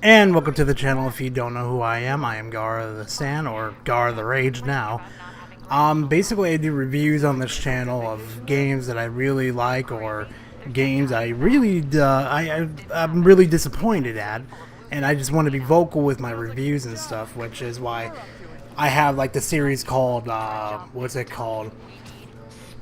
And welcome to the channel. If you don't know who I am Gara the Sand, or Gara the Rage now. Basically I do reviews on this channel of games that I really like, or games I really, I'm really disappointed at. And I just want to be vocal with my reviews and stuff, which is why I have like the series called, what's it called?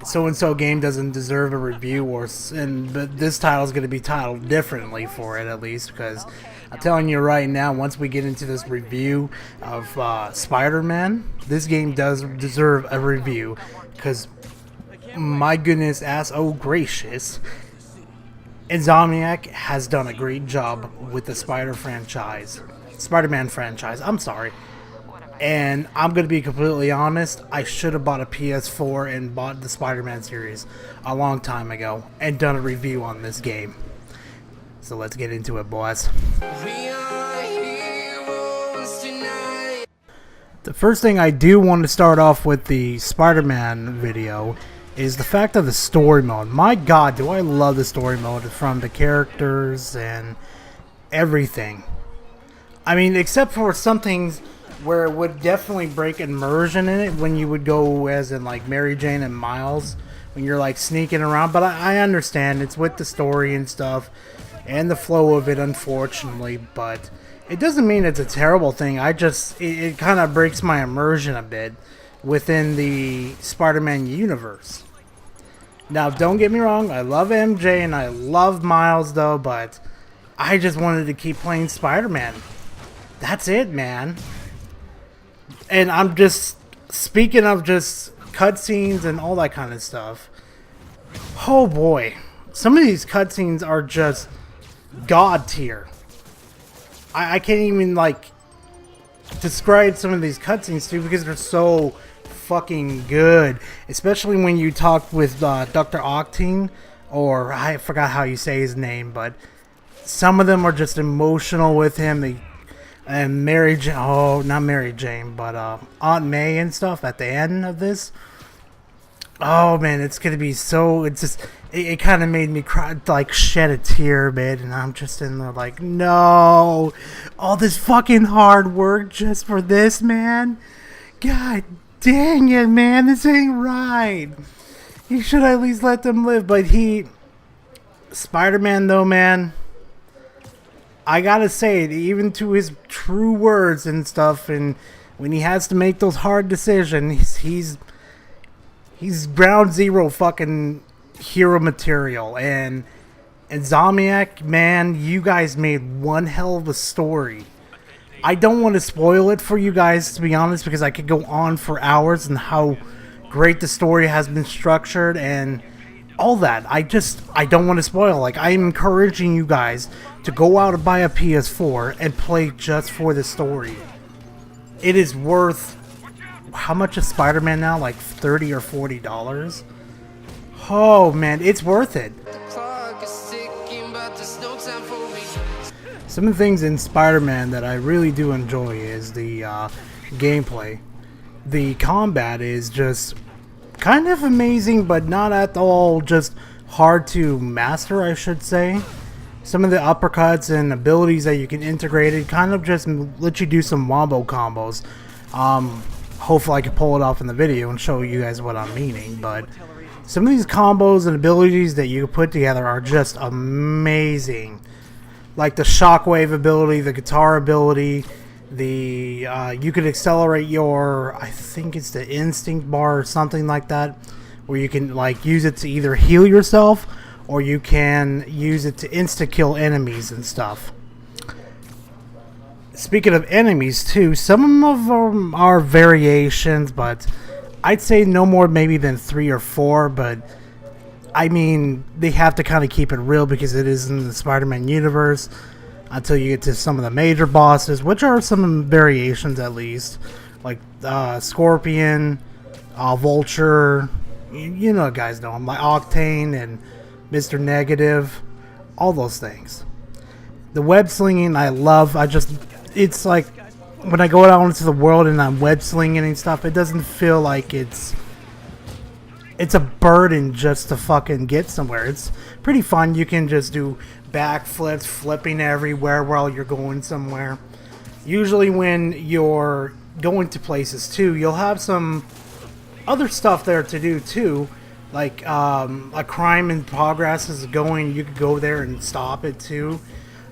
So-and-so game doesn't deserve a review, but this title is going to be titled differently for it, at least, because I'm telling you right now, once we get into this review of Spider-Man, this game does deserve a review, because my goodness oh gracious, Insomniac has done a great job with the Spider-Man franchise, I'm sorry. And I'm going to be completely honest, I should have bought a PS4 and bought the Spider-Man series a long time ago and done a review on this game. So let's get into it, boys. The first thing I do want to start off with the Spider-Man video is the fact of the story mode. My god, do I love the story mode, from the characters and everything. I mean, except for some things where it would definitely break immersion in it when you would go as in like Mary Jane and Miles when you're like sneaking around, but I understand it's with the story and stuff and the flow of it, unfortunately, but it doesn't mean it's a terrible thing. It kind of breaks my immersion a bit within the Spider-Man universe. Now don't get me wrong, I love MJ and I love Miles though, but I just wanted to keep playing Spider-Man. That's it, man. And I'm just, speaking of just cutscenes and all that kind of stuff, oh boy, some of these cutscenes are just god tier. I can't even like describe some of these cutscenes too, because they're so fucking good. Especially when you talk with Dr. Octane, or I forgot how you say his name, but some of them are just emotional with him. And Mary Jane, oh, not Mary Jane, but Aunt May and stuff at the end of this. Oh man, it's gonna be so. It's just, it kind of made me cry, like shed a tear, man. And I'm just in there like, no, all this fucking hard work just for this, man. God dang it, man, this ain't right. You should at least let them live. But Spider-Man though, man, I gotta say, even to his true words and stuff, and when he has to make those hard decisions, he's ground zero fucking hero material. And Insomniac, man, you guys made one hell of a story. I don't want to spoil it for you guys, to be honest, because I could go on for hours and how great the story has been structured and all that. I don't want to spoil. Like, I'm encouraging you guys to go out and buy a PS4 and play just for the story. It is worth, how much is Spider-Man now? Like $30 or $40? Oh man, it's worth it. Some of the things in Spider-Man that I really do enjoy is the gameplay. The combat is just kind of amazing, but not at all just hard to master, I should say. Some of the uppercuts and abilities that you can integrate, it kind of just let you do some wombo combos. Hopefully I can pull it off in the video and show you guys what I'm meaning, but some of these combos and abilities that you put together are just amazing. Like the shockwave ability, the guitar ability, you could accelerate your, I think it's the instinct bar or something like that, where you can like use it to either heal yourself or you can use it to insta-kill enemies and stuff. Speaking of enemies too, some of them are variations, but I'd say no more maybe than 3 or 4, but I mean, they have to kind of keep it real because it is in the Spider-Man universe until you get to some of the major bosses, which are some variations at least, like Scorpion, Vulture, you know, guys know them, like Octane and Mr. Negative, all those things. The web slinging I love. It's like when I go out into the world and I'm web slinging and stuff, it doesn't feel like it's it's a burden just to fucking get somewhere. It's pretty fun. You can just do backflips, flipping everywhere while you're going somewhere. Usually when you're going to places too, you'll have some other stuff there to do too. Like a crime in progress is going, you could go there and stop it too.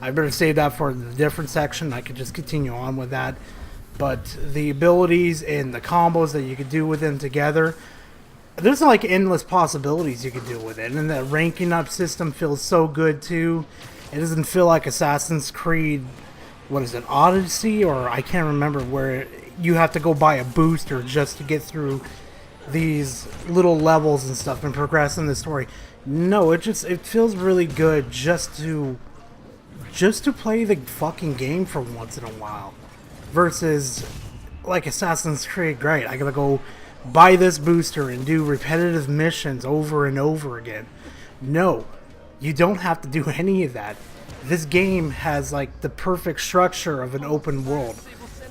I better save that for the different section. I could just continue on with that. But the abilities and the combos that you could do with them together, there's like endless possibilities you could do with it. And the ranking up system feels so good too. It doesn't feel like Assassin's Creed, what is it, Odyssey? Or I can't remember, where you have to go buy a booster just to get through these little levels and stuff and progress in the story. No, it feels really good just to play the fucking game for once in a while. Versus like Assassin's Creed, great, I gotta go buy this booster and do repetitive missions over and over again. No, you don't have to do any of that. This game has like the perfect structure of an open world,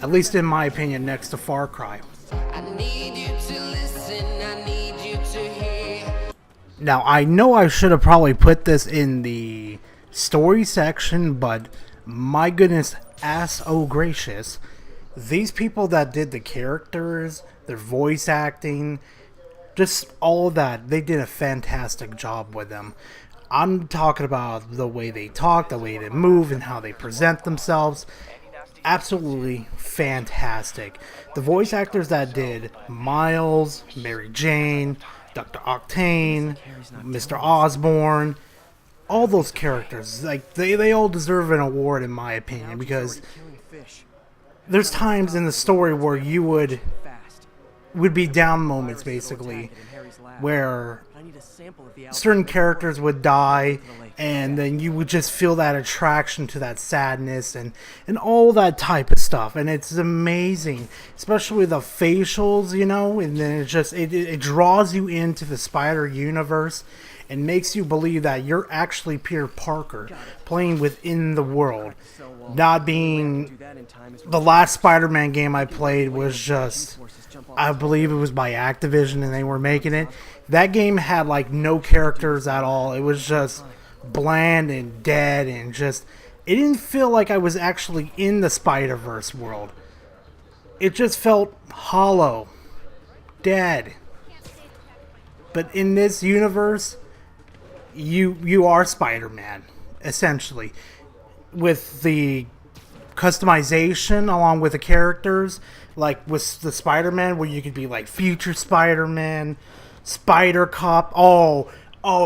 at least in my opinion, next to Far Cry. I need you to listen, I need you to hear. Now, I know I should have probably put this in the story section, but my goodness, ass oh gracious, these people that did the characters, their voice acting, just all of that, they did a fantastic job with them. I'm talking about the way they talk, the way they move, and how they present themselves. Absolutely fantastic. The voice actors that did Miles, Mary Jane, Dr. Octane, Mr. Osborn, all those characters, like they all deserve an award in my opinion, because there's times in the story where you would be down moments basically, where certain characters would die, and then you would just feel that attraction to that sadness and all that type of stuff, and it's amazing, especially the facials, you know, and then it draws you into the Spider universe and makes you believe that you're actually Peter Parker playing within the world, not being the last Spider-Man game I played was just, I believe it was by Activision and they were making it. That game had like no characters at all. It was just bland and dead, and just, it didn't feel like I was actually in the Spider-Verse world. It just felt hollow, dead. But in this universe, you are Spider-Man, essentially, with the customization along with the characters, like with the Spider-Man, where you could be like future Spider-Man, Spider Cop. Oh,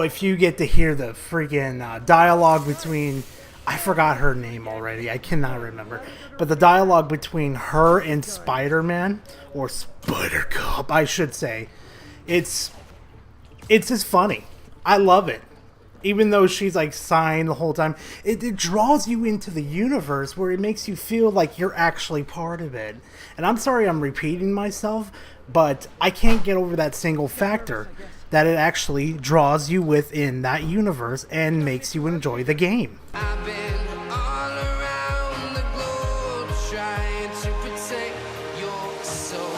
if you get to hear the freaking dialogue between, I forgot her name already, I cannot remember, but the dialogue between her and Spider-Man, or Spider Cop, I should say, it's just funny. I love it. Even though she's like sighing the whole time, it draws you into the universe where it makes you feel like you're actually part of it. And I'm sorry I'm repeating myself, but I can't get over that single factor, that it actually draws you within that universe and makes you enjoy the game. I've been all around the globe trying to protect your soul.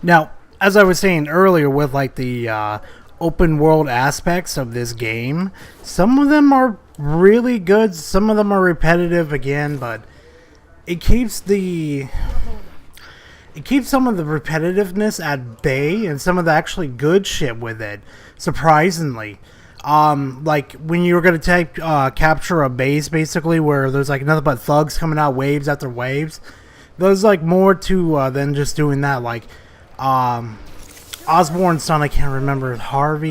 Now, as I was saying earlier with like the open world aspects of this game, some of them are really good, some of them are repetitive again, but it keeps some of the repetitiveness at bay and some of the actually good shit with it, surprisingly. Like when you were going to capture a base basically where there's like nothing but thugs coming out waves after waves, there's like more to than just doing that. Like Osborn's son, I can't remember, Harb,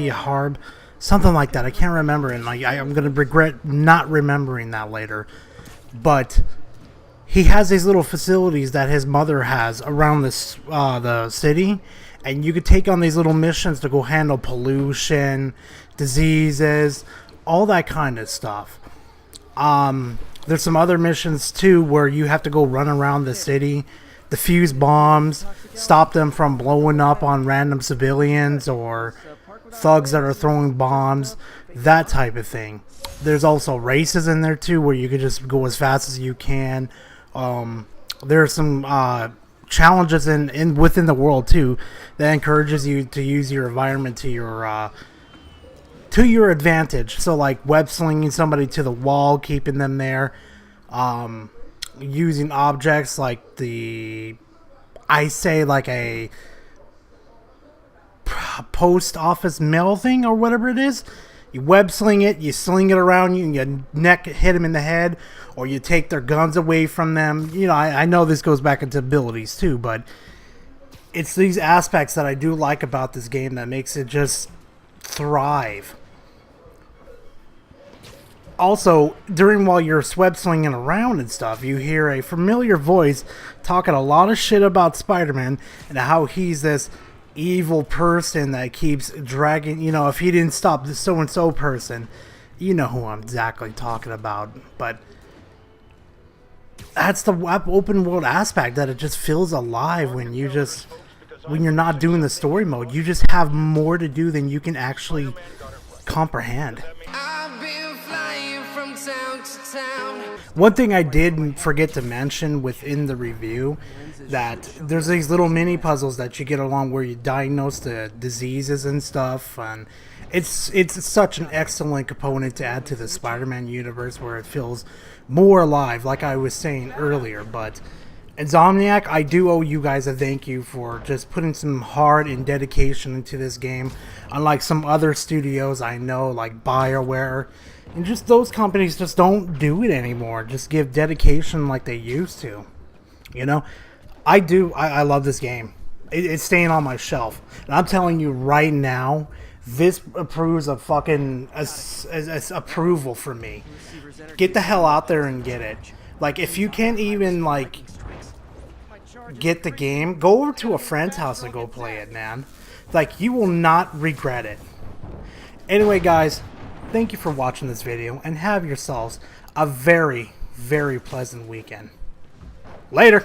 something like that. I can't remember, and I'm gonna regret not remembering that later. But he has these little facilities that his mother has around this the city, and you could take on these little missions to go handle pollution, diseases, all that kind of stuff. There's some other missions too where you have to go run around the city, defuse bombs, stop them from blowing up on random civilians or thugs that are throwing bombs, that type of thing. There's also races in there too where you can just go as fast as you can. There are some challenges in within the world too that encourages you to use your environment to your advantage. So like web slinging somebody to the wall, keeping them there, using objects like like a post office mail thing or whatever it is. You web sling it, you sling it around you, and you hit them in the head, or you take their guns away from them. You know, I know this goes back into abilities too, but it's these aspects that I do like about this game that makes it just thrive. Also, while you're web slinging around and stuff, you hear a familiar voice talking a lot of shit about Spider-Man and how he's this evil person that keeps dragging, you know, if he didn't stop this so-and-so person, you know who I'm exactly talking about. But that's the open world aspect, that it just feels alive when you're not doing the story mode. You just have more to do than you can actually comprehend. One thing I did forget to mention within the review, that there's these little mini puzzles that you get along where you diagnose the diseases and stuff, and it's such an excellent component to add to the Spider-Man universe where it feels more alive, like I was saying earlier. But Insomniac, I do owe you guys a thank you for just putting some heart and dedication into this game, unlike some other studios I know, like BioWare. And just those companies just don't do it anymore. Just give dedication like they used to. You know? I love this game. It's staying on my shelf. And I'm telling you right now, this approves of fucking approval from me. Get the hell out there and get it. Like, if you can't even, like, get the game, go over to a friend's house and go play it, man. Like, you will not regret it. Anyway, guys, thank you for watching this video, and have yourselves a very, very pleasant weekend. Later!